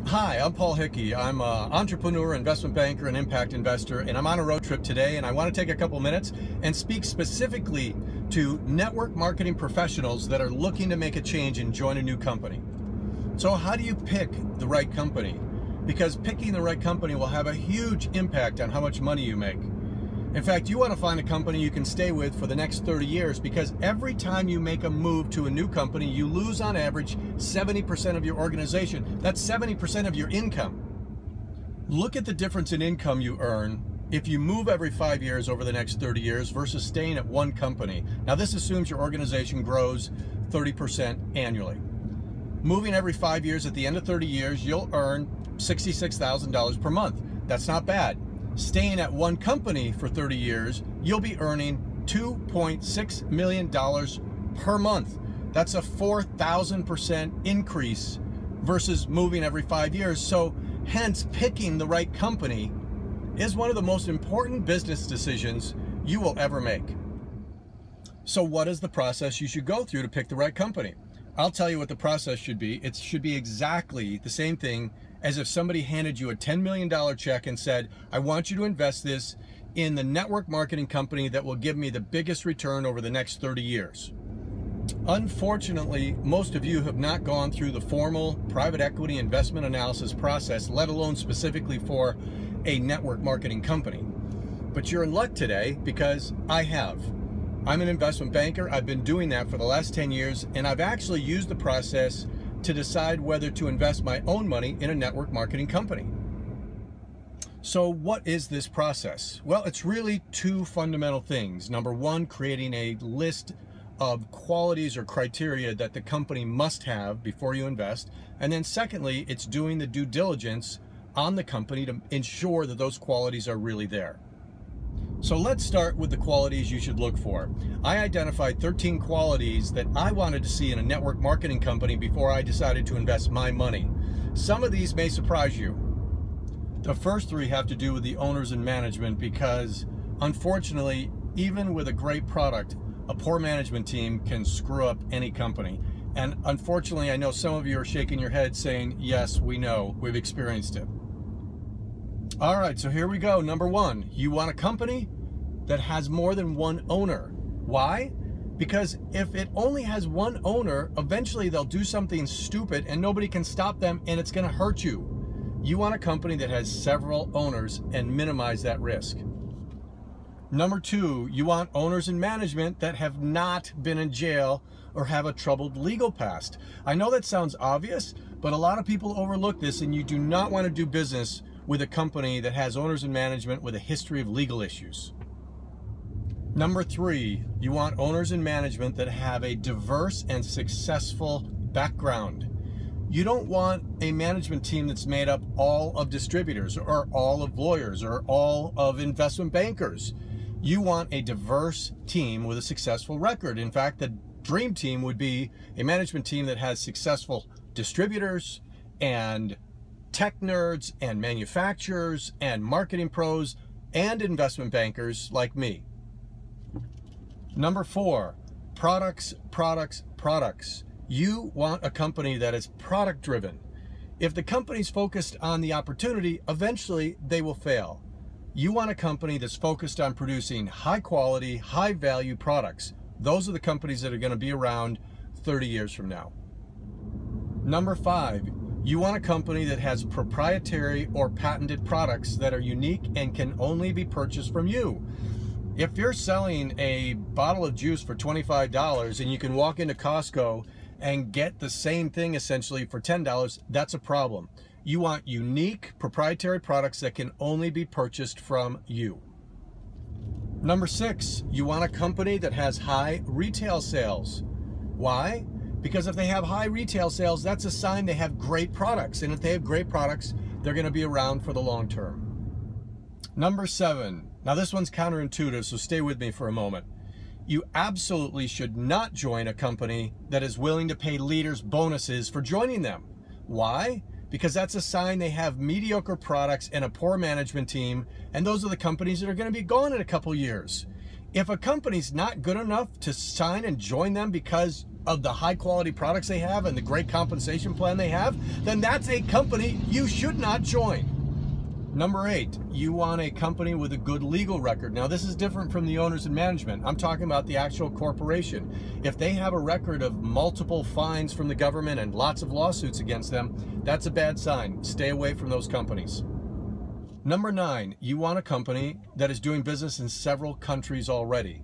Hi, I'm Paul Hickey. I'm an entrepreneur, investment banker, and impact investor, and I'm on a road trip today, and I want to take a couple minutes and speak specifically to network marketing professionals that are looking to make a change and join a new company. So how do you pick the right company? Because picking the right company will have a huge impact on how much money you make. In fact, you want to find a company you can stay with for the next 30 years because every time you make a move to a new company, you lose on average 70% of your organization. That's 70% of your income. Look at the difference in income you earn if you move every 5 years over the next 30 years versus staying at one company. Now, this assumes your organization grows 30% annually. Moving every 5 years, at the end of 30 years, you'll earn $66,000 per month. That's not bad. Staying at one company for 30 years, you'll be earning $2.6 million per month. That's a 4,000% increase versus moving every 5 years. So hence, picking the right company is one of the most important business decisions you will ever make. So what is the process you should go through to pick the right company? I'll tell you what the process should be. It should be exactly the same thing as if somebody handed you a $10 million check and said, I want you to invest this in the network marketing company that will give me the biggest return over the next 30 years. Unfortunately, most of you have not gone through the formal private equity investment analysis process, let alone specifically for a network marketing company. But you're in luck today because I have. I'm an investment banker. I've been doing that for the last 10 years, and I've actually used the process to decide whether to invest my own money in a network marketing company. So what is this process? Well, it's really two fundamental things. Number one, creating a list of qualities or criteria that the company must have before you invest. And then secondly, it's doing the due diligence on the company to ensure that those qualities are really there. So let's start with the qualities you should look for. I identified 13 qualities that I wanted to see in a network marketing company before I decided to invest my money. Some of these may surprise you. The first three have to do with the owners and management because, unfortunately, even with a great product, a poor management team can screw up any company. And unfortunately, I know some of you are shaking your head saying, yes, we know, we've experienced it. All right, so here we go. Number one, you want a company that has more than one owner. Why? Because if it only has one owner, eventually they'll do something stupid and nobody can stop them and it's gonna hurt you. You want a company that has several owners and minimize that risk. Number two, you want owners and management that have not been in jail or have a troubled legal past. I know that sounds obvious, but a lot of people overlook this, and you do not want to do business with a company that has owners and management with a history of legal issues. Number three, you want owners and management that have a diverse and successful background. You don't want a management team that's made up all of distributors or all of lawyers or all of investment bankers. You want a diverse team with a successful record. In fact, the dream team would be a management team that has successful distributors and tech nerds and manufacturers and marketing pros and investment bankers like me. Number four, products, products, products. You want a company that is product driven. If the company's focused on the opportunity, eventually they will fail. You want a company that's focused on producing high quality, high value products. Those are the companies that are going to be around 30 years from now. Number five, you want a company that has proprietary or patented products that are unique and can only be purchased from you. If you're selling a bottle of juice for $25 and you can walk into Costco and get the same thing essentially for $10, that's a problem. You want unique proprietary products that can only be purchased from you. Number six, you want a company that has high retail sales. Why? Because if they have high retail sales, that's a sign they have great products. And if they have great products, they're going to be around for the long term. Number seven. Now this one's counterintuitive, so stay with me for a moment. You absolutely should not join a company that is willing to pay leaders bonuses for joining them. Why? Because that's a sign they have mediocre products and a poor management team, and those are the companies that are going to be gone in a couple years. If a company's not good enough to sign and join them because of the high quality products they have and the great compensation plan they have, then that's a company you should not join. Number 8, you want a company with a good legal record. Now this is different from the owners and management. I'm talking about the actual corporation. If they have a record of multiple fines from the government and lots of lawsuits against them, that's a bad sign. Stay away from those companies. Number 9, you want a company that is doing business in several countries already.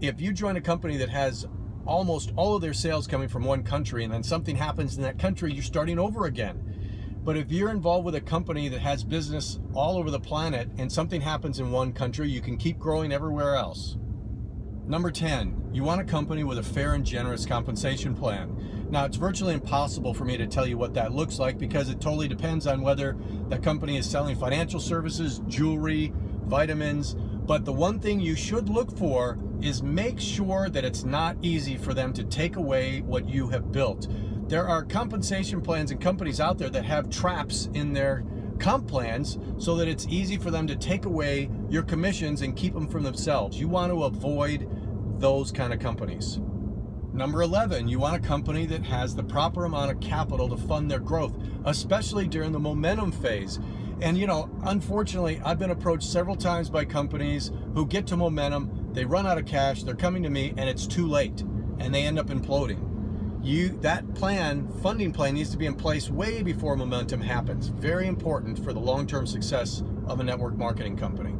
If you join a company that has almost all of their sales coming from one country and then something happens in that country, you're starting over again. But if you're involved with a company that has business all over the planet and something happens in one country, you can keep growing everywhere else. Number 10, you want a company with a fair and generous compensation plan. Now, it's virtually impossible for me to tell you what that looks like because it totally depends on whether the company is selling financial services, jewelry, vitamins. But the one thing you should look for is make sure that it's not easy for them to take away what you have built. There are compensation plans and companies out there that have traps in their comp plans so that it's easy for them to take away your commissions and keep them for themselves. You want to avoid those kind of companies. Number 11, you want a company that has the proper amount of capital to fund their growth, especially during the momentum phase. And you know, unfortunately, I've been approached several times by companies who get to momentum, they run out of cash, they're coming to me, and it's too late, and they end up imploding. That funding plan needs to be in place way before momentum happens. Very important for the long-term success of a network marketing company.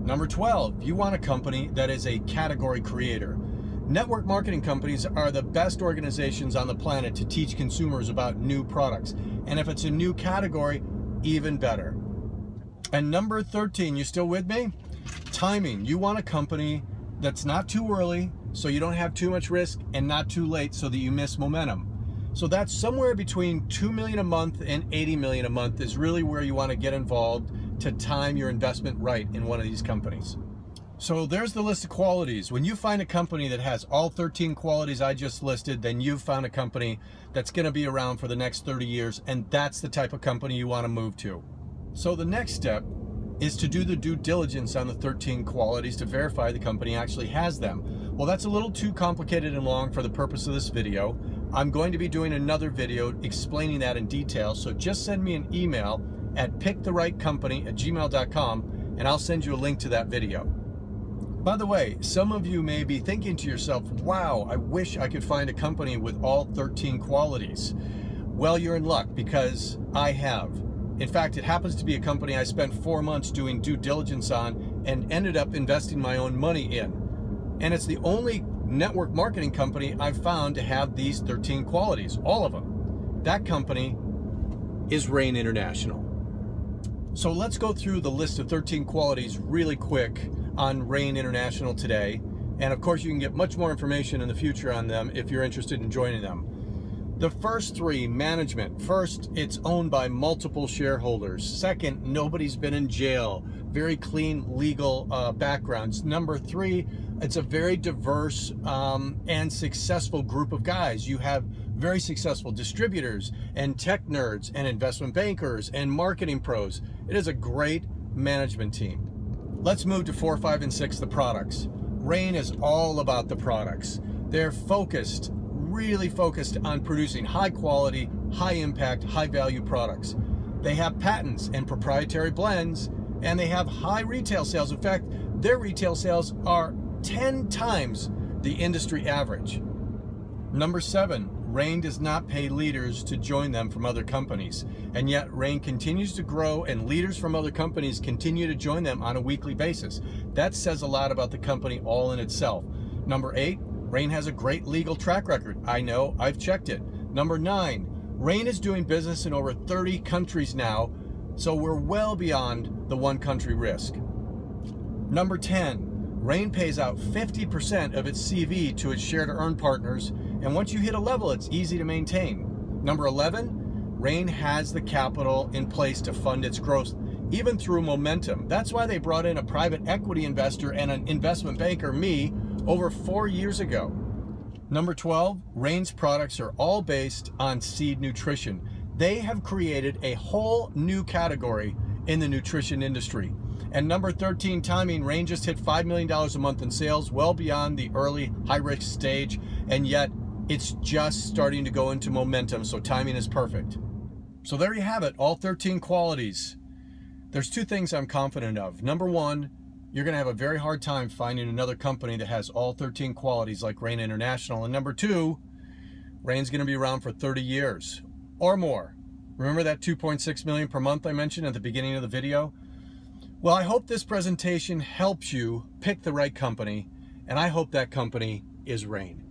Number 12, you want a company that is a category creator. Network marketing companies are the best organizations on the planet to teach consumers about new products. And if it's a new category, even better. And number 13, you still with me? Timing. You want a company that's not too early, so you don't have too much risk, and not too late so that you miss momentum. So that's somewhere between $2 million a month and $80 million a month is really where you want to get involved to time your investment right in one of these companies. So there's the list of qualities. When you find a company that has all 13 qualities I just listed, then you've found a company that's going to be around for the next 30 years, and that's the type of company you want to move to. So the next step is to do the due diligence on the 13 qualities to verify the company actually has them. Well, that's a little too complicated and long for the purpose of this video. I'm going to be doing another video explaining that in detail, so just send me an email at picktherightcompany@gmail.com and I'll send you a link to that video. By the way, some of you may be thinking to yourself, wow, I wish I could find a company with all 13 qualities. Well, you're in luck because I have. In fact, it happens to be a company I spent 4 months doing due diligence on and ended up investing my own money in. And it's the only network marketing company I've found to have these 13 qualities, all of them. That company is Rain International. So let's go through the list of 13 qualities really quick on Rain International today. And of course, you can get much more information in the future on them if you're interested in joining them. The first 3, management. First, it's owned by multiple shareholders. Second, nobody's been in jail. Very clean legal backgrounds. Number 3, it's a very diverse and successful group of guys. You have very successful distributors and tech nerds and investment bankers and marketing pros. It is a great management team. Let's move to 4, 5, and 6, the products. Rain is all about the products. They're focused, really focused on producing high quality, high impact, high value products. They have patents and proprietary blends, and they have high retail sales. In fact, their retail sales are 10 times the industry average. Number 7, Rain does not pay leaders to join them from other companies, and yet Rain continues to grow and leaders from other companies continue to join them on a weekly basis. That says a lot about the company all in itself. Number 8, Rain has a great legal track record. I know, I've checked it. Number 9, Rain is doing business in over 30 countries now, so we're well beyond the one country risk. Number 10, Rain pays out 50% of its CV to its share to earn partners, and once you hit a level, it's easy to maintain. Number 11, Rain has the capital in place to fund its growth, even through momentum. That's why they brought in a private equity investor and an investment banker, me, over 4 years ago. Number 12, Rain's products are all based on seed nutrition. They have created a whole new category in the nutrition industry. And number 13, timing. Rain just hit $5 million a month in sales, well beyond the early high-risk stage, and yet It's just starting to go into momentum, so timing is perfect. So there you have it, all 13 qualities. There's two things I'm confident of. Number one, you're gonna have a very hard time finding another company that has all 13 qualities like Rain International. And number two, Rain's gonna be around for 30 years or more. Remember that 2.6 million per month I mentioned at the beginning of the video? Well, I hope this presentation helps you pick the right company, and I hope that company is Rain.